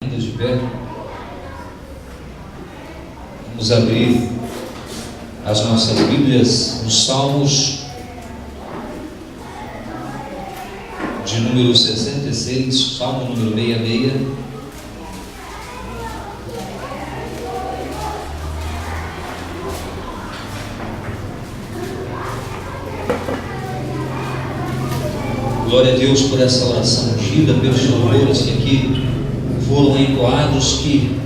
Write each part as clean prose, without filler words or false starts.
Ainda de pé, vamos abrir as nossas Bíblias nos Salmos de número 66, Salmo número 66. Glória a Deus por essa oração ungida, pelos louvores que aqui foram entoados, que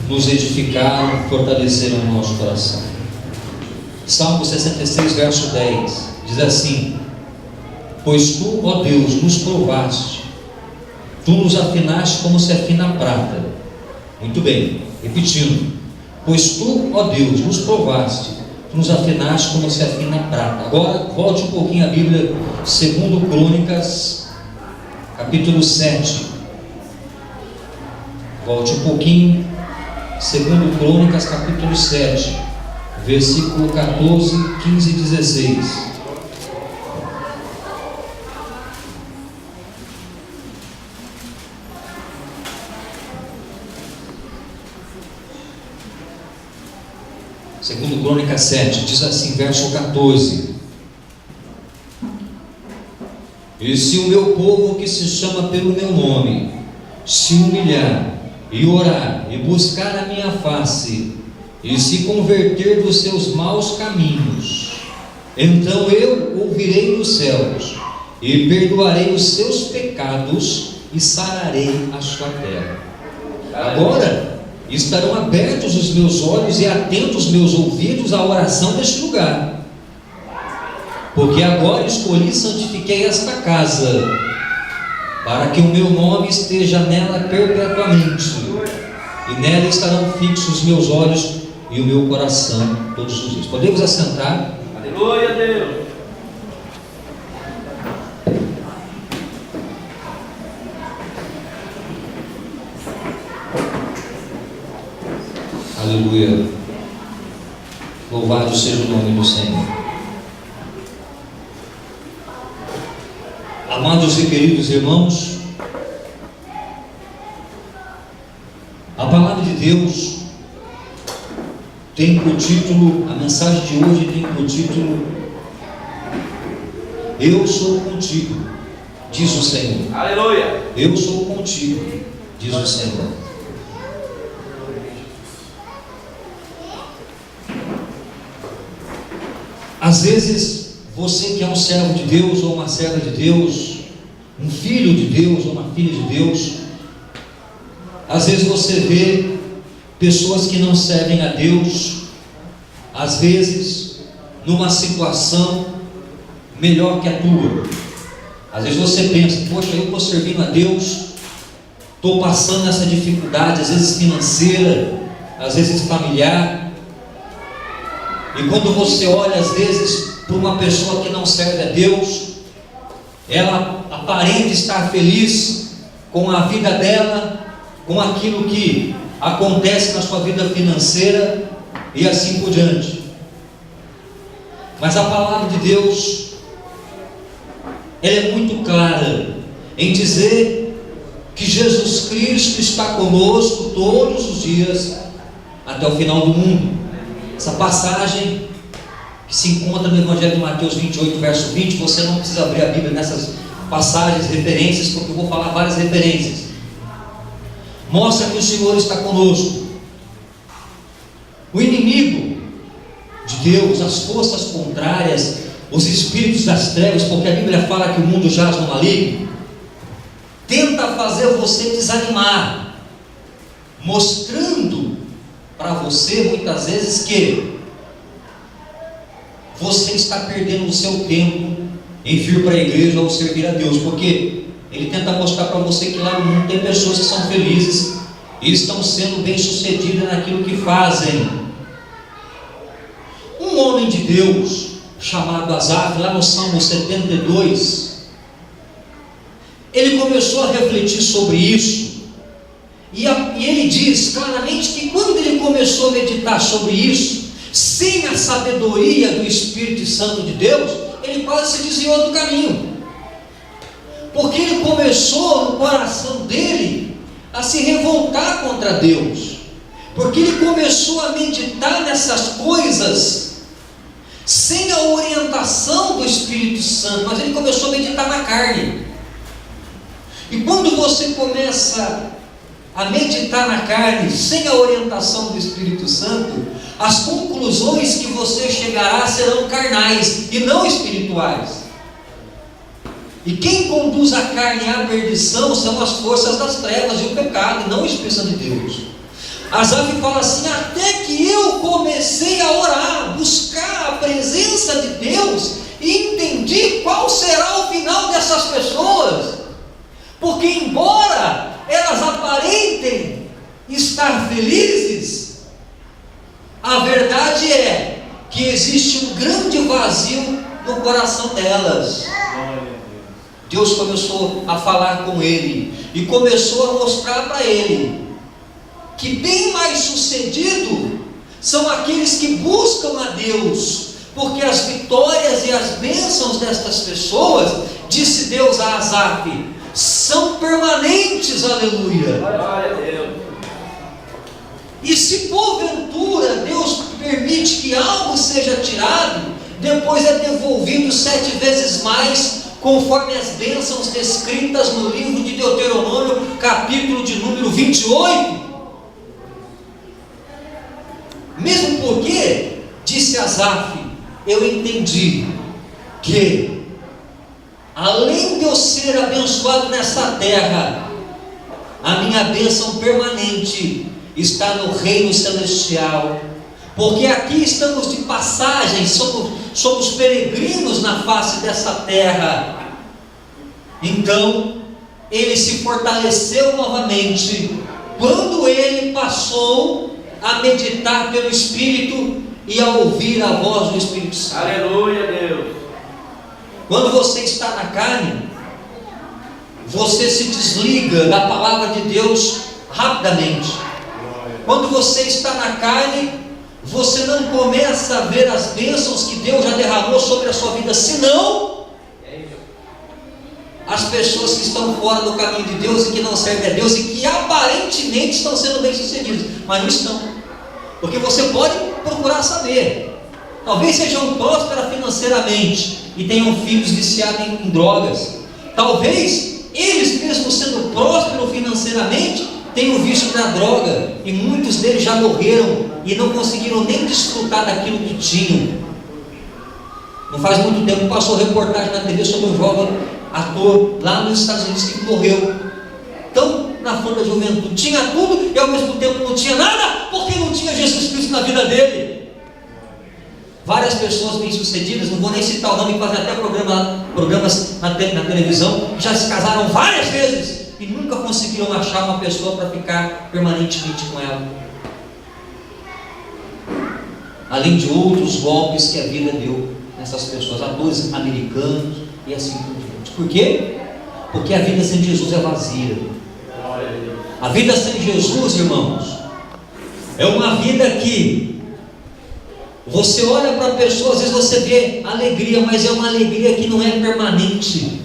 nos edificaram, fortaleceram o nosso coração. Salmo 66, verso 10, diz assim: Pois tu, ó Deus, nos provaste, tu nos afinaste como se afina a prata. Muito bem, repetindo: Pois tu, ó Deus, nos provaste, tu nos afinaste como se afina a prata. Agora, volte um pouquinho a Bíblia, 2 Crônicas, capítulo 7. Volte um pouquinho, 2 Crônicas, capítulo 7, versículo 14, 15 e 16. Segundo Crônicas 7, diz assim, verso 14: E se o meu povo que se chama pelo meu nome se humilhar e orar e buscar a minha face e se converter dos seus maus caminhos, então eu ouvirei dos céus e perdoarei os seus pecados e sararei a sua terra. Agora estarão abertos os meus olhos e atentos meus ouvidos à oração deste lugar, porque agora escolhi e santifiquei esta casa, para que o meu nome esteja nela perpetuamente, e nela estarão fixos os meus olhos e o meu coração todos os dias. Podemos assentar? Aleluia a Deus. Aleluia. Louvado seja o nome do Senhor. Amados e queridos irmãos, a palavra de Deus tem por título, a mensagem de hoje tem por título: Eu sou contigo, diz o Senhor. Aleluia. Eu sou contigo, diz o Senhor. Às vezes, você que é um servo de Deus ou uma serva de Deus, um filho de Deus ou uma filha de Deus, às vezes você vê pessoas que não servem a Deus, às vezes numa situação melhor que a tua. Às vezes você pensa: poxa, eu estou servindo a Deus, estou passando essa dificuldade, às vezes financeira, às vezes familiar, e quando você olha às vezes para uma pessoa que não serve a Deus, ela aparenta estar feliz com a vida dela, com aquilo que acontece na sua vida financeira e assim por diante. Mas a palavra de Deus, ela é muito clara em dizer que Jesus Cristo está conosco todos os dias até o final do mundo. Essa passagem que se encontra no Evangelho de Mateus 28, verso 20, você não precisa abrir a Bíblia nessas passagens, referências, porque eu vou falar várias referências. Mostra que o Senhor está conosco. O inimigo de Deus, as forças contrárias, os espíritos das trevas, porque a Bíblia fala que o mundo jaz no maligno, tenta fazer você desanimar, mostrando para você muitas vezes que você está perdendo o seu tempo em vir para a igreja ou servir a Deus, porque ele tenta mostrar para você que lá no mundo tem pessoas que são felizes e estão sendo bem sucedidas naquilo que fazem. Um homem de Deus chamado Asaf, lá no Salmo 72, ele começou a refletir sobre isso, e ele diz claramente que quando ele começou a meditar sobre isso, sem a sabedoria do Espírito Santo de Deus, ele quase se desviou do caminho, porque ele começou no coração dele a se revoltar contra Deus, porque ele começou a meditar nessas coisas sem a orientação do Espírito Santo, mas ele começou a meditar na carne. E quando você começa a meditar na carne sem a orientação do Espírito Santo, as conclusões que você chegará serão carnais e não espirituais. E quem conduz a carne à perdição são as forças das trevas e o pecado, e não o Espírito Santo de Deus. Asaf fala assim: até que eu comecei a orar, buscar a presença de Deus, e entendi qual será o final dessas pessoas, porque embora elas aparentem estar felizes, a verdade é que existe um grande vazio no coração delas. Deus começou a falar com ele e começou a mostrar para ele que bem mais sucedido são aqueles que buscam a Deus, porque as vitórias e as bênçãos destas pessoas, disse Deus a Asaf, são permanentes, aleluia. E se porventura Deus permite que algo seja tirado, depois é devolvido 7 vezes mais, conforme as bênçãos descritas no livro de Deuteronômio, capítulo de número 28. Mesmo porque, disse Asaf, eu entendi que, além de eu ser abençoado nessa terra, a minha bênção permanente está no reino celestial, porque aqui estamos de passagem, somos peregrinos na face dessa terra. Então ele se fortaleceu novamente quando ele passou a meditar pelo Espírito e a ouvir a voz do Espírito Santo. Aleluia, Deus. Quando você está na carne, você se desliga da palavra de Deus rapidamente. Quando você está na carne, você não começa a ver as bênçãos que Deus já derramou sobre a sua vida, senão as pessoas que estão fora do caminho de Deus e que não servem a Deus e que aparentemente estão sendo bem-sucedidos, mas não estão, porque você pode procurar saber. Talvez sejam prósperas financeiramente e tenham filhos viciados em drogas. Talvez eles mesmos sendo prósperos financeiramente tenham vício na droga, e muitos deles já morreram e não conseguiram nem desfrutar daquilo que tinham. Não faz muito tempo passou reportagem na TV sobre um jovem ator lá nos Estados Unidos que morreu tão na flor da juventude, tinha tudo e ao mesmo tempo não tinha nada, porque não tinha Jesus Cristo na vida dele. Várias pessoas bem-sucedidas, não vou nem citar o nome, fazem até programas na televisão, já se casaram várias vezes e nunca conseguiram achar uma pessoa para ficar permanentemente com ela, além de outros golpes que a vida deu nessas pessoas, atores americanos e assim por diante. Por quê? Porque a vida sem Jesus é vazia. A vida sem Jesus, irmãos, é uma vida que você olha para a pessoa, às vezes você vê alegria, mas é uma alegria que não é permanente.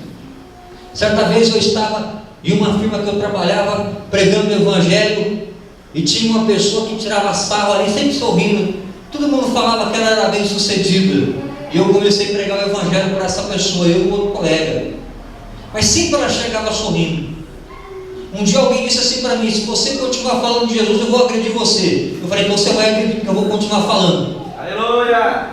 Certa vez eu estava em uma firma que eu trabalhava pregando o evangelho e tinha uma pessoa que tirava sarro ali, sempre sorrindo. Todo mundo falava que ela era bem sucedida, e eu comecei a pregar o evangelho para essa pessoa, eu e outro colega, mas sempre ela chegava sorrindo. Um dia alguém disse assim para mim: se você continuar falando de Jesus, eu vou agredir você. Eu falei: então você vai agredir, porque eu vou continuar falando. Aleluia!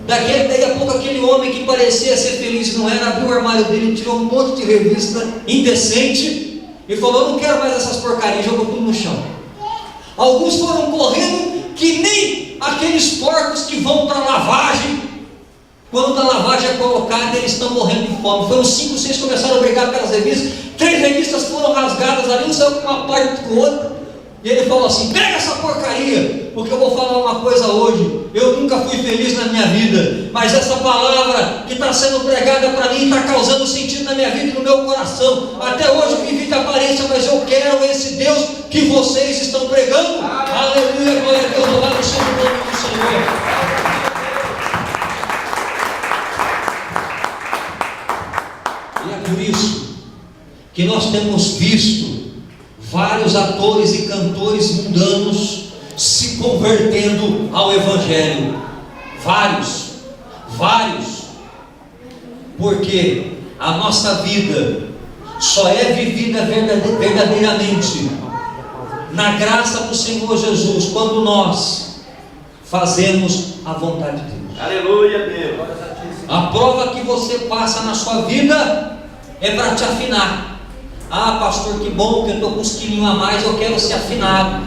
Daí a pouco aquele homem que parecia ser feliz e não era, abriu o armário dele, tirou um monte de revista indecente e falou: eu não quero mais essas porcarias, jogou tudo no chão. Alguns foram correndo que nem aqueles porcos que vão para a lavagem. Quando a lavagem é colocada, eles estão morrendo de fome. Foram 5, 6 começaram a brigar pelas revistas. 3 revistas foram rasgadas ali, um saiu com uma parte com outra. E ele falou assim: pega essa porcaria, porque eu vou falar uma coisa hoje. Eu nunca fui feliz na minha vida, mas essa palavra que está sendo pregada para mim está causando sentido na minha vida e no meu coração. Até hoje eu vivi de aparência, mas eu quero esse Deus que vocês estão pregando. Aleluia, glória a Deus, louvado seja o nome do Senhor. E é por isso que nós temos visto vários atores e cantores mundanos se convertendo ao Evangelho. Vários. Porque a nossa vida só é vivida verdadeiramente na graça do Senhor Jesus, quando nós fazemos a vontade de Deus. Aleluia, Deus. A prova que você passa na sua vida é para te afinar. Ah, pastor, que bom que eu estou com uns quilinhos a mais, eu quero ser afinado.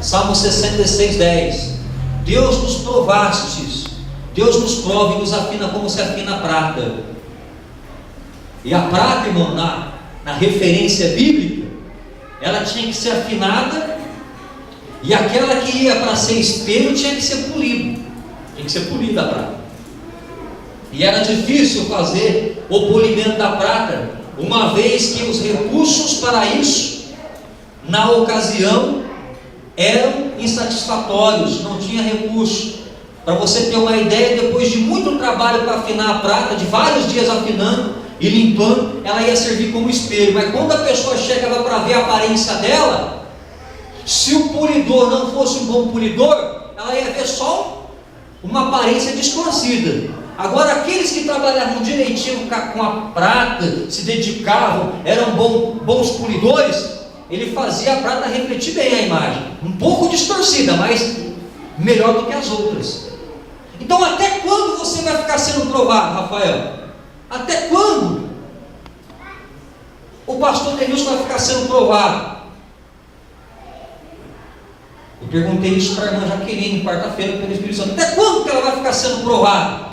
Salmo 66, 10. Deus nos provastes, Deus nos prova e nos afina como se afina a prata. E a prata, irmão, na referência bíblica, ela tinha que ser afinada, e aquela que ia para ser espelho tinha que ser polido. Tinha que ser polida a prata. E era difícil fazer o polimento da prata, uma vez que os recursos para isso, na ocasião, eram insatisfatórios, não tinha recurso. Para você ter uma ideia, depois de muito trabalho para afinar a prata, de vários dias afinando e limpando, ela ia servir como espelho. Mas quando a pessoa chegava para ver a aparência dela, se o polidor não fosse um bom polidor, ela ia ver só uma aparência distorcida. Agora, aqueles que trabalhavam direitinho com a prata, se dedicavam, eram bons polidores, ele fazia a prata refletir bem a imagem, um pouco distorcida, mas melhor do que as outras. Então, até quando você vai ficar sendo provado, Rafael? Até quando o pastor Denilson vai ficar sendo provado? Eu perguntei isso para a irmã Jaqueline, quarta-feira, pelo Espírito Santo. Até quando que ela vai ficar sendo provada?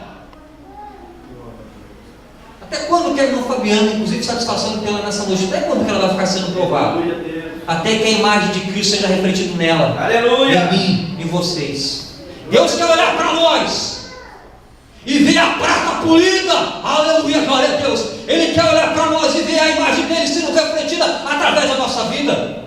Até quando que a irmã Fabiana, inclusive satisfação de ter ela nessa noite, até quando que ela vai ficar sendo provada? Até que a imagem de Cristo seja refletida nela. Aleluia. Em mim, em vocês. Deus quer olhar para nós e ver a prata polida. Aleluia, glória a Deus. Ele quer olhar para nós e ver a imagem dele sendo refletida através da nossa vida.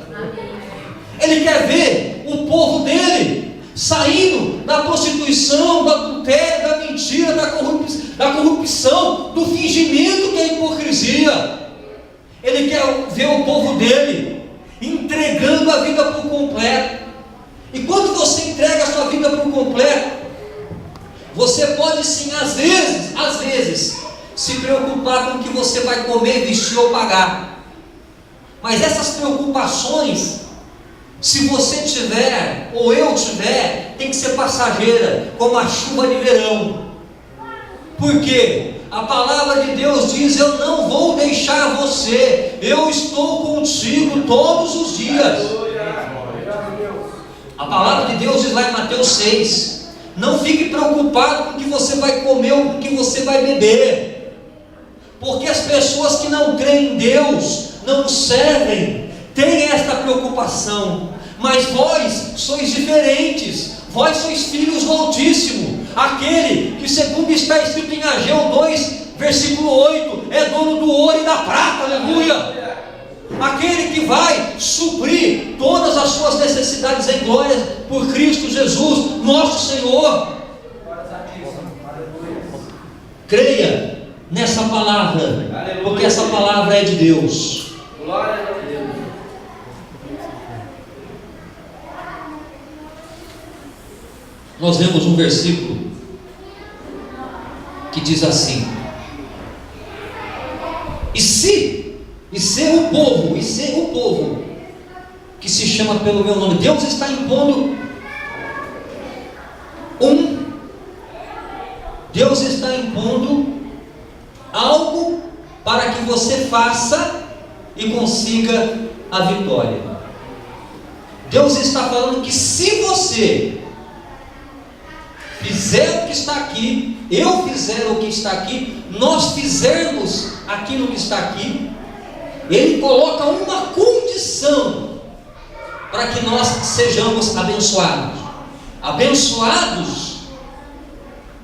Ele quer ver o povo dele saindo da prostituição, do adultério, da mentira, da corrupção, do fingimento, que é a hipocrisia. Ele quer ver o povo dele entregando a vida por completo. E quando você entrega a sua vida por completo, você pode sim, às vezes, se preocupar com o que você vai comer, vestir ou pagar. Mas essas preocupações, se você tiver, ou eu tiver, tem que ser passageira, como a chuva de verão. Por quê? A palavra de Deus diz: eu não vou deixar você, eu estou contigo todos os dias. A palavra de Deus diz lá em Mateus 6, não fique preocupado com o que você vai comer ou com o que você vai beber, porque as pessoas que não creem em Deus, não servem, têm esta preocupação. Mas vós sois diferentes, vós sois filhos do Altíssimo, aquele que, segundo está escrito em Ageu 2, versículo 8, é dono do ouro e da prata, aleluia. Aquele que vai suprir todas as suas necessidades em glória por Cristo Jesus, nosso Senhor. Creia nessa palavra, porque essa palavra é de Deus. Glória a Deus. Nós vemos um versículo que diz assim: e ser o povo que se chama pelo meu nome. Deus está impondo Deus está impondo algo para que você faça e consiga a vitória. Deus está falando que se você fizer o que está aqui, eu fizer o que está aqui, nós fizermos aquilo que está aqui, Ele coloca uma condição para que nós sejamos abençoados. Abençoados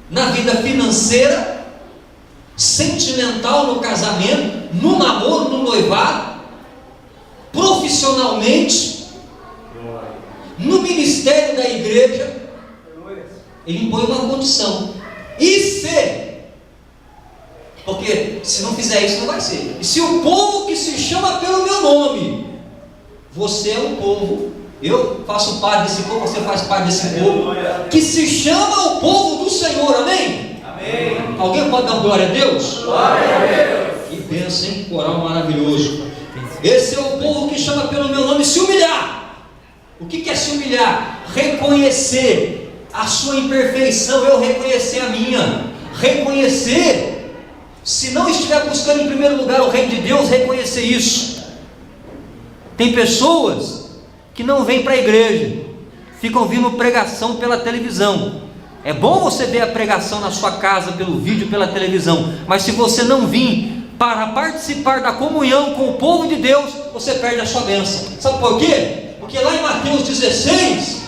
na vida financeira, sentimental no casamento, no namoro, no noivado, profissionalmente, no ministério da igreja. Ele impõe uma condição. Porque se não fizer isso, não vai ser. E se o povo que se chama pelo meu nome você é um povo, eu faço parte desse povo, você faz parte desse povo, que se chama o povo do Senhor, amém? Amém. Alguém pode dar glória a Deus? Glória a Deus. Que bênção, hein? Coral maravilhoso. Esse é o povo que chama pelo meu nome se humilhar. O que é se humilhar? Reconhecer a sua imperfeição, eu reconhecer a minha. Reconhecer, se não estiver buscando em primeiro lugar o reino de Deus, reconhecer isso. Tem pessoas que não vêm para a igreja, ficam ouvindo pregação pela televisão. É bom você ver a pregação na sua casa, pelo vídeo, pela televisão, mas se você não vir para participar da comunhão com o povo de Deus, você perde a sua bênção. Sabe por quê? Porque lá em Mateus 16,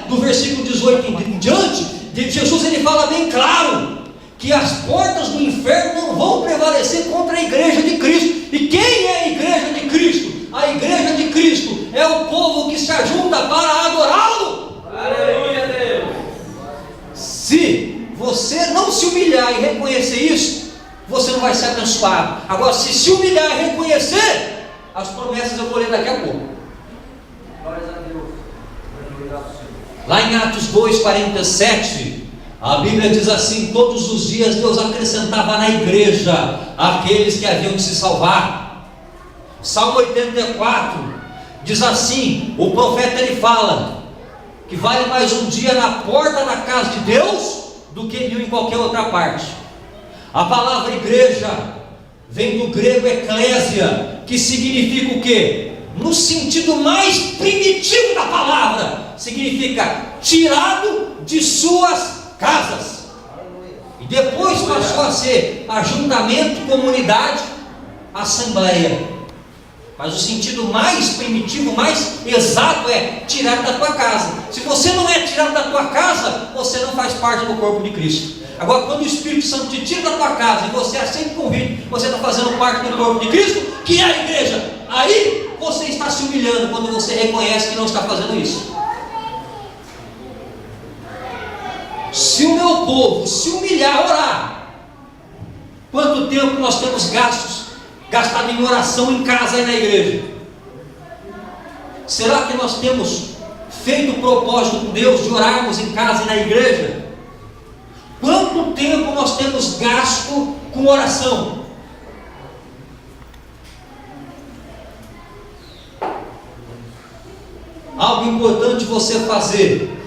do versículo 18 em diante, Jesus ele fala bem claro que as portas do inferno não vão prevalecer contra a igreja de Cristo. E quem é a igreja de Cristo? A igreja de Cristo é o povo que se ajunta para adorá-lo. Aleluia, Deus. Se você não se humilhar e reconhecer isso, você não vai ser abençoado. Agora, se humilhar e reconhecer, as promessas eu vou ler daqui a pouco. Glória a Deus. Lá em Atos 2:47, a Bíblia diz assim: todos os dias Deus acrescentava na igreja aqueles que haviam de se salvar. Salmo 84 diz assim, o profeta ele fala que vale mais um dia na porta da casa de Deus do que 1000 em qualquer outra parte. A palavra igreja vem do grego eclésia, que significa o quê? No sentido mais primitivo da palavra, significa tirado de suas casas. E depois passou a ser ajuntamento, comunidade, assembleia. Mas o sentido mais primitivo, mais exato é tirar da tua casa. Se você não é tirado da tua casa, você não faz parte do corpo de Cristo. Agora, quando o Espírito Santo te tira da tua casa e você aceita o convite, você está fazendo parte do corpo de Cristo, que é a igreja. Aí você está se humilhando quando você reconhece que não está fazendo isso. Se o meu povo se humilhar, orar, quanto tempo nós temos gastado em oração em casa e na igreja? Será que nós temos feito o propósito com Deus de orarmos em casa e na igreja? Quanto tempo nós temos gasto com oração? Algo importante você fazer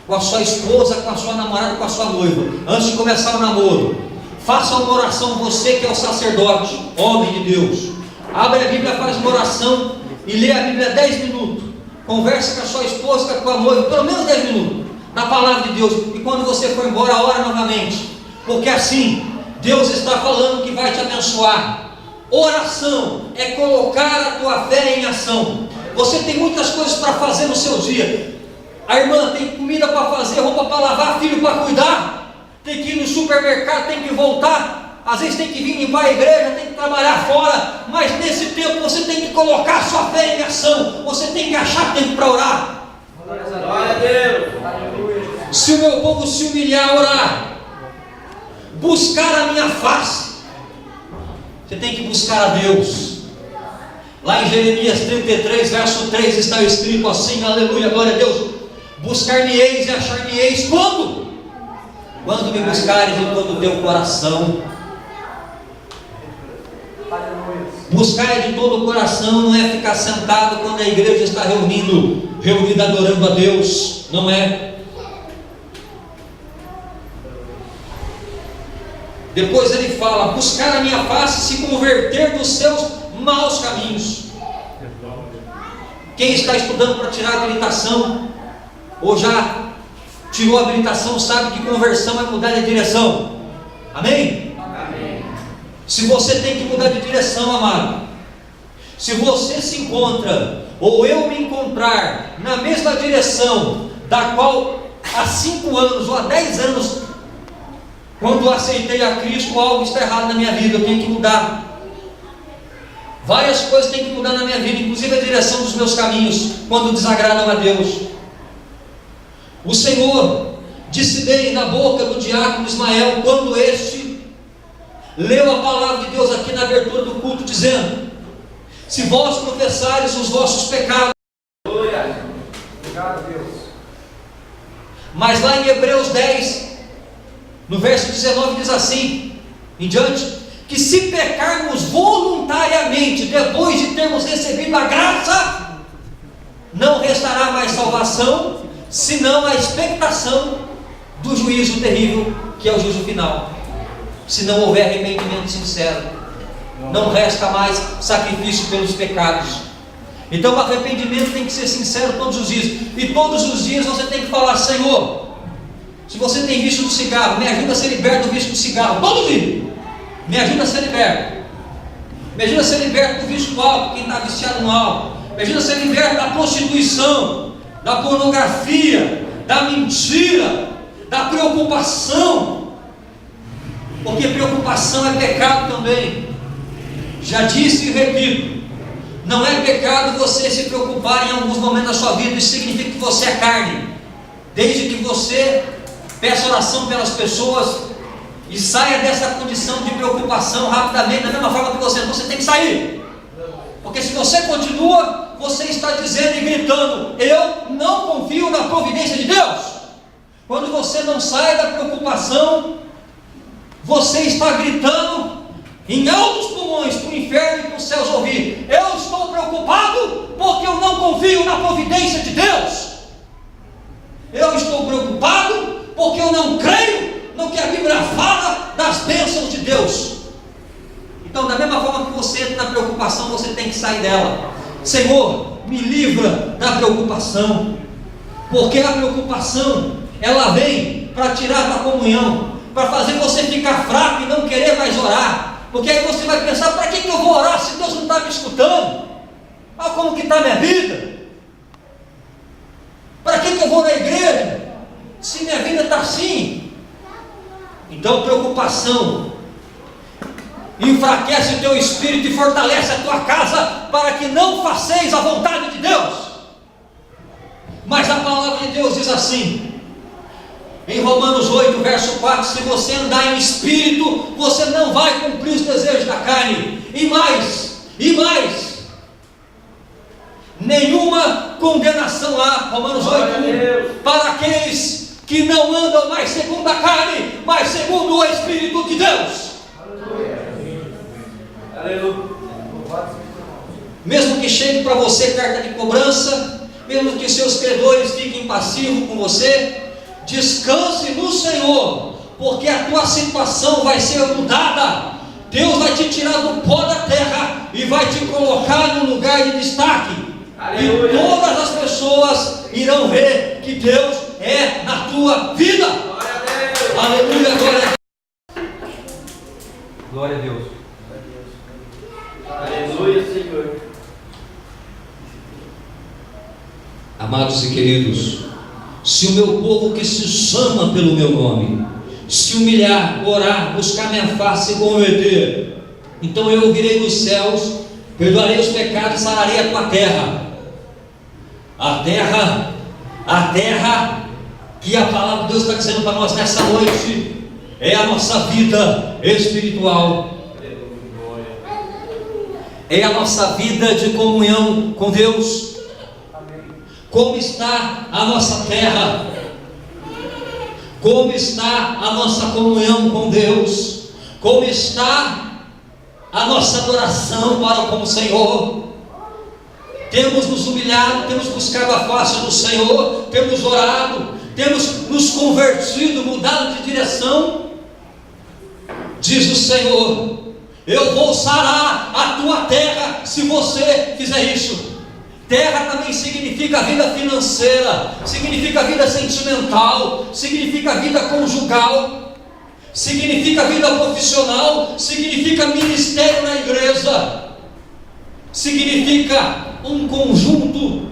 com a sua esposa, com a sua namorada, com a sua noiva, antes de começar o namoro. Faça uma oração, você que é o sacerdote, homem de Deus. Abre a Bíblia, faz uma oração e lê a Bíblia 10 minutos. Conversa com a sua esposa, com a noiva, pelo menos 10 minutos, na palavra de Deus. E quando você for embora, ora novamente. Porque assim, Deus está falando que vai te abençoar. Oração é colocar a tua fé em ação. Você tem muitas coisas para fazer no seu dia. A irmã tem comida para fazer, roupa para lavar, filho para cuidar, tem que ir no supermercado, tem que voltar, às vezes tem que vir limpar a igreja, tem que trabalhar fora, mas nesse tempo você tem que colocar a sua fé em ação, você tem que achar tempo para orar. Glória a Deus. Se o meu povo se humilhar, orar, buscar a minha face, você tem que buscar a Deus. Lá em Jeremias 33, verso 3 está escrito assim, aleluia, glória a Deus: buscar-me-eis e achar-me-eis quando? Quando me buscares de todo o teu coração. Buscar de todo o coração não é ficar sentado quando a igreja está reunida adorando a Deus, não é. Depois ele fala: buscar a minha face, se converter dos seus maus caminhos. Quem está estudando para tirar a habilitação, ou já tirou a habilitação, sabe que conversão é mudar de direção. Amém? Amém. Se você tem que mudar de direção, amado, se você se encontra, ou eu me encontrar na mesma direção da qual há 5 anos ou há 10 anos, quando eu aceitei a Cristo, algo está errado na minha vida, eu tenho que mudar. Várias coisas têm que mudar na minha vida, inclusive a direção dos meus caminhos, quando desagradam a Deus. O Senhor disse bem na boca do diácono Ismael, quando este leu a palavra de Deus aqui na abertura do culto, dizendo: se vós confessares os vossos pecados. Aleluia. Obrigado, Deus. Mas lá em Hebreus 10, no verso 19 diz assim, em diante, que se pecarmos voluntariamente, depois de termos recebido a graça, não restará mais salvação, senão a expectação do juízo terrível, que é o juízo final. Se não houver arrependimento sincero, não resta mais sacrifício pelos pecados. Então o arrependimento tem que ser sincero todos os dias, e todos os dias você tem que falar: Senhor, se você tem vício do cigarro, me ajuda a ser liberto do vício do cigarro, todo dia, me ajuda a ser liberto, me ajuda a ser liberto do vício do álcool, quem está viciado no álcool, me ajuda a ser liberto da prostituição, da pornografia, da mentira, da preocupação, porque preocupação é pecado também. Já disse e repito, não é pecado você se preocupar em alguns momentos da sua vida, isso significa que você é carne, desde que você peça oração pelas pessoas e saia dessa condição de preocupação rapidamente, da mesma forma que você tem que sair, porque se você continua, você está dizendo e gritando: eu não confio na providência de Deus. Quando você não sai da preocupação, você está gritando em altos pulmões para o inferno e para os céus ouvir: eu estou preocupado porque eu não confio na providência de Deus. Eu estou preocupado porque eu não creio no que a Bíblia fala das bênçãos de Deus. Então, da mesma forma que você entra na preocupação, você tem que sair dela. Senhor, me livra da preocupação, porque a preocupação, ela vem para tirar da comunhão, para fazer você ficar fraco e não querer mais orar, porque aí você vai pensar: para que eu vou orar se Deus não está me escutando? Olha como que está minha vida. Para que eu vou na igreja se minha vida está assim? Então preocupação enfraquece o teu espírito e fortalece a tua casa, para que não faceis a vontade de Deus. Mas a palavra de Deus diz assim, em Romanos 8, verso 4, se você andar em espírito, você não vai cumprir os desejos da carne. E mais, nenhuma condenação há, Romanos 8, para aqueles que não andam mais segundo a carne, mas segundo o Espírito de Deus. Aleluia. Mesmo que chegue para você carta de cobrança, mesmo que seus credores fiquem passivos com você, descanse no Senhor, porque a tua situação vai ser mudada. Deus vai te tirar do pó da terra e vai te colocar num lugar de destaque. Aleluia. E todas as pessoas irão ver que Deus é na tua vida. Glória a Deus. Aleluia, glória a Deus. Glória a Deus. Aleluia, Senhor. Amados e queridos, se o meu povo que se chama pelo meu nome se humilhar, orar, buscar minha face e converter, então eu ouvirei dos céus, perdoarei os pecados, sararei a tua terra. A terra que a palavra de Deus está dizendo para nós nessa noite é a nossa vida espiritual, é a nossa vida de comunhão com Deus. Como está a nossa terra? Como está a nossa comunhão com Deus? Como está a nossa adoração para com o Senhor? Temos nos humilhado, temos buscado a face do Senhor, temos orado, temos nos convertido, mudado de direção? Diz o Senhor: eu vou sarar a tua terra se você fizer isso. Terra também significa vida financeira, significa vida sentimental, significa vida conjugal, significa vida profissional, significa ministério na igreja, significa um conjunto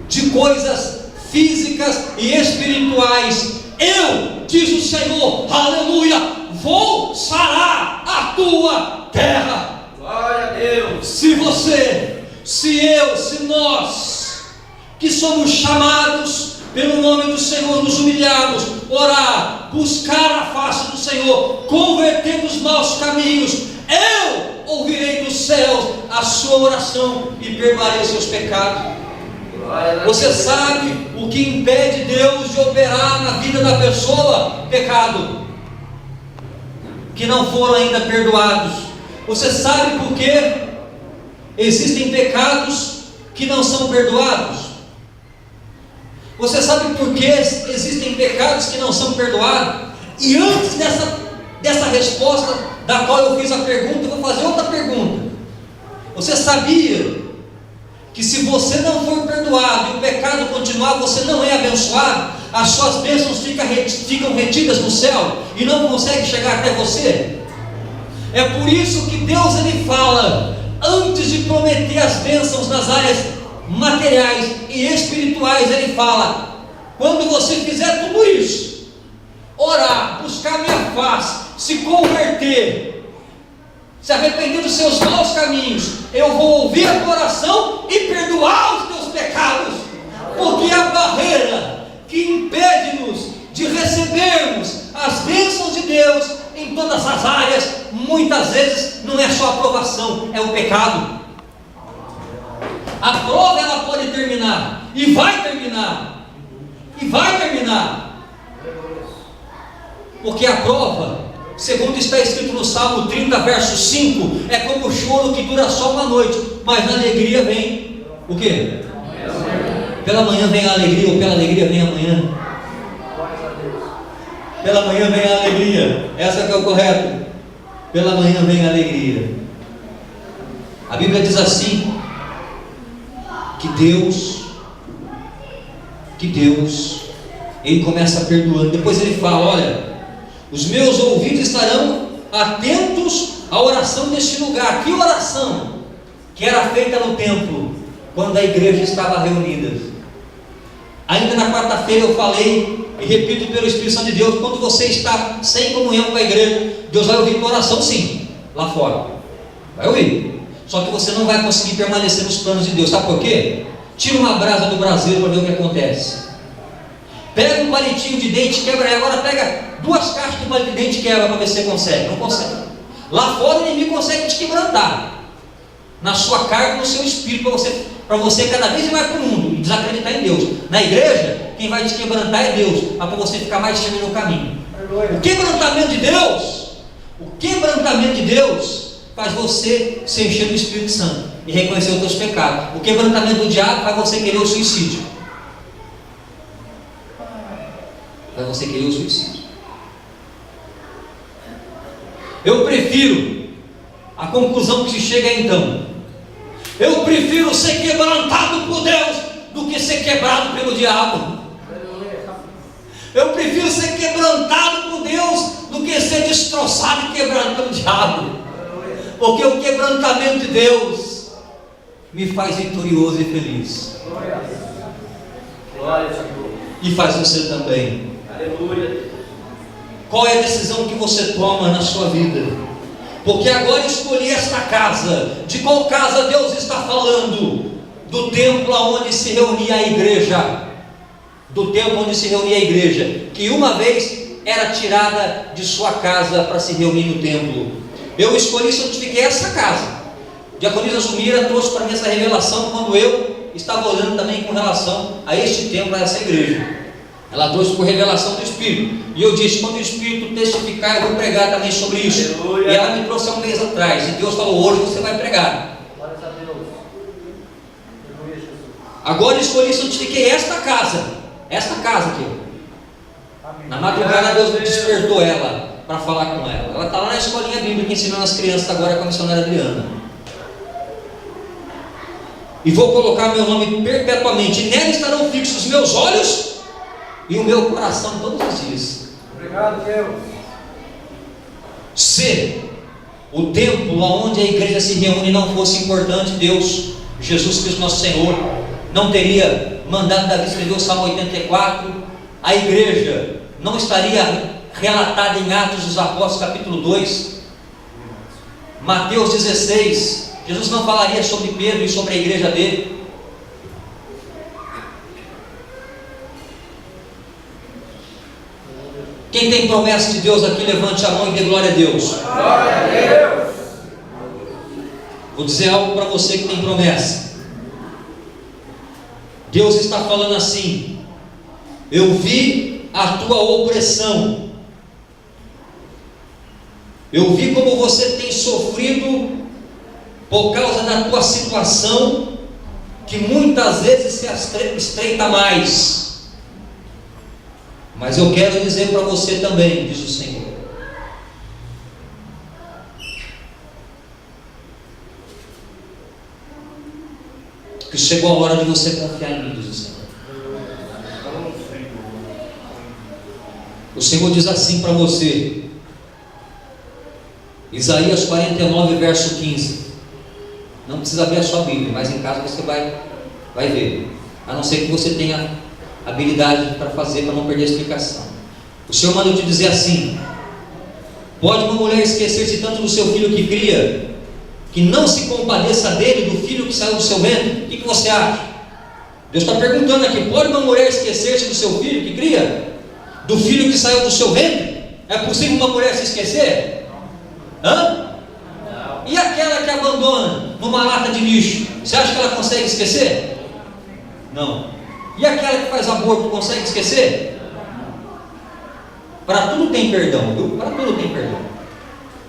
de coisas físicas e espirituais. Eu, diz o Senhor, aleluia, vou sarar a tua terra. Glória a Deus. Se você, se eu, se nós, que somos chamados pelo nome do Senhor, nos humilharmos, orar, buscar a face do Senhor, converter os maus caminhos, eu ouvirei dos céus a sua oração e perdoarei os seus pecados. Você sabe o que impede Deus de operar na vida da pessoa? Pecado, que não foram ainda perdoados. Você sabe por que existem pecados que não são perdoados? Você sabe por que existem pecados que não são perdoados? E antes dessa resposta, da qual eu fiz a pergunta, eu vou fazer outra pergunta. Você sabia que se você não for perdoado e o pecado continuar, você não é abençoado? As suas bênçãos ficam retidas no céu e não conseguem chegar até você? É por isso que Deus ele fala, antes de prometer as bênçãos nas áreas materiais e espirituais, ele fala: quando você fizer tudo isso, orar, buscar minha face, se converter, se arrepender dos seus maus caminhos, eu vou ouvir a tua oração e perdoar os teus pecados. Porque a barreira que impede-nos de recebermos as bênçãos de Deus em todas as áreas, muitas vezes não é só a aprovação, é o pecado. A prova ela pode terminar, e vai terminar, porque a prova, segundo está escrito no Salmo 30, verso 5, é como o choro que dura só uma noite, mas na alegria vem o quê? Pela manhã vem a alegria, ou pela alegria vem amanhã. Pela manhã vem a alegria, essa que é o correto. Pela manhã vem a alegria. A Bíblia diz assim, que Deus, Ele começa perdoando, depois Ele fala: olha, os meus ouvidos estarão atentos à oração deste lugar. Que oração? Que era feita no templo, quando a igreja estava reunida. Ainda na quarta-feira eu falei, e repito pelo Espírito Santo de Deus, quando você está sem comunhão com a igreja, Deus vai ouvir tua oração sim, lá fora, vai ouvir, só que você não vai conseguir permanecer nos planos de Deus. Sabe por quê? Tira uma brasa do braseiro para ver o que acontece. Pega um palitinho de dente, quebra aí. Agora pega 2 caixas de palito de dente e quebra para ver se você consegue. Não consegue. Lá fora o inimigo consegue te quebrantar na sua carne, no seu espírito, para você cada vez ir mais para o mundo e desacreditar em Deus. Na igreja, quem vai te quebrantar é Deus, mas para você ficar mais firme no caminho. O quebrantamento de Deus faz você se encher do Espírito Santo e reconhecer os teus pecados. O quebrantamento do diabo faz você querer o suicídio. Eu prefiro, a conclusão que se chega é então, eu prefiro ser quebrantado por Deus do que ser quebrado pelo diabo. Eu prefiro ser quebrantado por Deus do que ser destroçado e quebrado pelo diabo. Porque o quebrantamento de Deus me faz vitorioso e feliz. Glória a Deus. E faz você também. Aleluia. Qual é a decisão que você toma na sua vida? Porque agora escolhi esta casa. De qual casa Deus está falando? Do templo onde se reunia a igreja. Do templo onde se reunia a igreja, que uma vez era tirada de sua casa para se reunir no templo. Eu escolhi e santifiquei essa casa. Diaconisa Zumira trouxe para mim essa revelação quando eu estava olhando também com relação a este templo, a essa igreja. Ela trouxe por revelação do Espírito. E eu disse: quando o Espírito testificar, eu vou pregar também sobre isso. Aleluia. E ela me trouxe há um mês atrás. E Deus falou: hoje você vai pregar. Glória a Deus. Aleluia, Jesus. Agora escolhi e santifiquei esta casa. Esta casa aqui. Amém. Na madrugada Deus me despertou ela para falar com ela. Ela está lá na escolinha bíblica ensinando as crianças agora com a missionária Adriana. E vou colocar meu nome perpetuamente. E nela estarão fixos os meus olhos e o meu coração todos os dias. Obrigado, Deus. Se o templo onde a igreja se reúne não fosse importante, Deus, Jesus Cristo nosso Senhor, não teria mandado Davi escrever o Salmo 84. A igreja não estaria relatada em Atos dos Apóstolos capítulo 2, Mateus 16. Jesus não falaria sobre Pedro e sobre a igreja dele. Quem tem promessa de Deus aqui, levante a mão e dê glória a Deus. Glória a Deus. Vou dizer algo para você que tem promessa. Deus está falando assim: eu vi a tua opressão, eu vi como você tem sofrido por causa da tua situação, que muitas vezes se estreita mais. Mas eu quero dizer para você também, diz o Senhor, que chegou a hora de você confiar em mim, diz o Senhor. O Senhor diz assim para você, Isaías 49, verso 15. Não precisa ver a sua Bíblia, mas em casa você vai ver, a não ser que você tenha habilidade para fazer, para não perder a explicação. O Senhor manda eu te dizer assim: pode uma mulher esquecer-se tanto do seu filho que cria, que não se compadeça dele, do filho que saiu do seu ventre? O que você acha? Deus está perguntando aqui: pode uma mulher esquecer-se do seu filho que cria, do filho que saiu do seu ventre? É possível uma mulher se esquecer? Hã? E aquela que abandona numa lata de lixo, você acha que ela consegue esquecer? Não. E aquela que faz aborto, consegue esquecer? Para tudo tem perdão, viu? Para tudo tem perdão.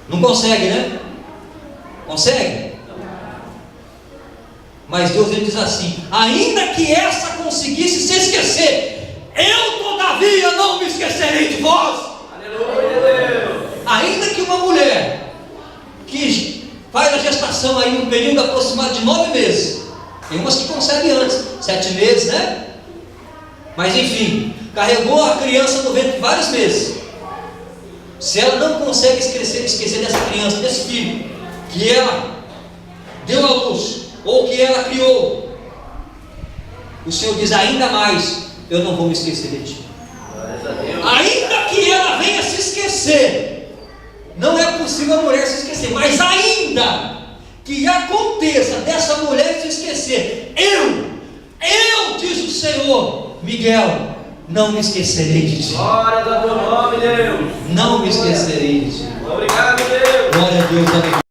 Não consegue, né? Consegue? Mas Deus, ele diz assim: ainda que essa conseguisse se esquecer, eu todavia não me esquecerei de vós. Aleluia. Ainda que uma mulher que faz a gestação aí num período aproximado de 9 meses, tem umas que conseguem antes, 7 meses, né? Mas enfim, carregou a criança no ventre vários meses. Se ela não consegue esquecer dessa criança, desse filho que ela deu à luz, ou que ela criou, o Senhor diz: ainda mais, eu não vou me esquecer de ti. Ainda que ela venha se esquecer, não é possível a mulher se esquecer, mas ainda que aconteça dessa mulher se esquecer, eu, diz o Senhor, Miguel, não me esquecerei de ti. Glória ao teu nome, Deus. Não me esquecerei de ti. Obrigado, Deus. Glória a Deus, aleluia.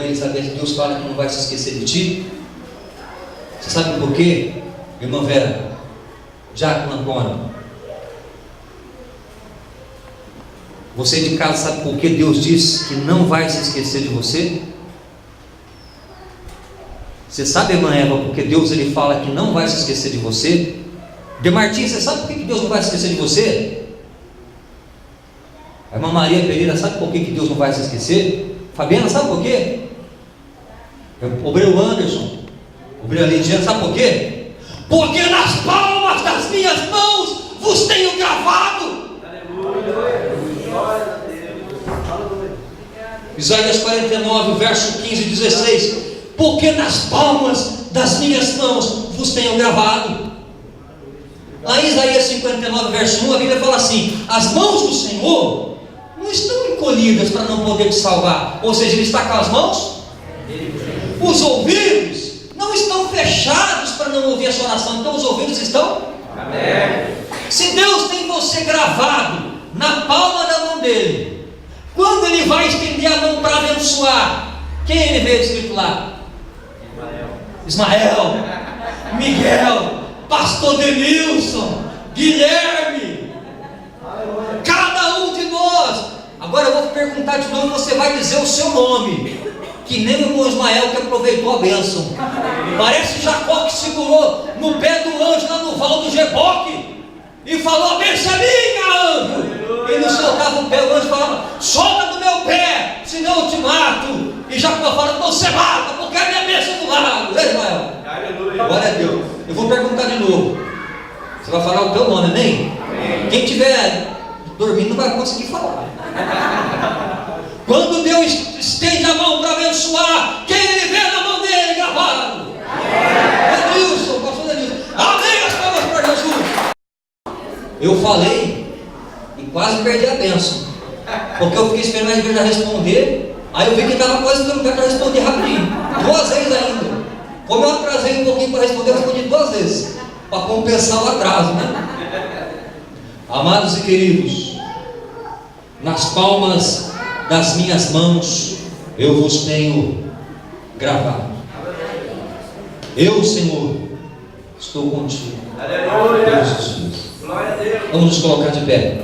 Elizabeth, Deus fala que não vai se esquecer de ti. Você sabe por quê, irmã Vera, Diácono Antônio? Você de casa sabe por que Deus diz que não vai se esquecer de você? Você sabe, irmã Eva, porque Deus ele fala que não vai se esquecer de você? De Martins, você sabe por que Deus não vai se esquecer de você? A irmã Maria Pereira, sabe por que Deus não vai se esquecer? Fabiana, sabe por quê? O Breu Anderson, o Breu Lidiano, sabe por quê? Porque nas palmas das minhas mãos vos tenho gravado. Isaías 49, verso 15 e 16. Porque nas palmas das minhas mãos vos tenho gravado. Lá em Isaías 59, verso 1, a Bíblia fala assim: as mãos do Senhor não estão encolhidas para não poder te salvar. Ou seja, Ele está com as mãos. Os ouvidos não estão fechados para não ouvir a sua oração. Então os ouvidos estão. Amém. Se Deus tem você gravado na palma da mão dele, quando Ele vai estender a mão para abençoar, quem Ele vê escrito lá? Ismael, Miguel, Pastor Denilson, Guilherme, cada um de nós. Agora eu vou perguntar de novo, você vai dizer o seu nome, que nem o irmão Ismael que aproveitou a bênção. Parece Jacó que segurou no pé do anjo lá no val do Jeboque e falou: a bênção é minha, anjo. Ele não soltava o pé, o anjo falava: solta do meu pé, senão eu te mato. E Jacó fala: então você mata, porque a minha bênção do lado. Ismael, glória a Deus. Eu vou perguntar de novo. Você vai falar o teu nome, amém? Quem estiver dormindo não vai conseguir falar. Quando Deus estende a mão para abençoar, quem Ele vê na mão dele gravado? Denilson, pastor Denilson. Amém, as palmas para Jesus. Eu falei e quase perdi a bênção, porque eu fiquei esperando a igreja responder. Aí eu vi que estava quase pelo pé para responder rapidinho, 2 vezes ainda. Como eu atrasei um pouquinho para responder, eu respondi 2 vezes, para compensar o atraso, né? Amados e queridos, nas palmas das minhas mãos eu vos tenho gravado. Eu, Senhor, estou contigo. Aleluia. Todos os dias. Glória a Deus. Vamos nos colocar de pé.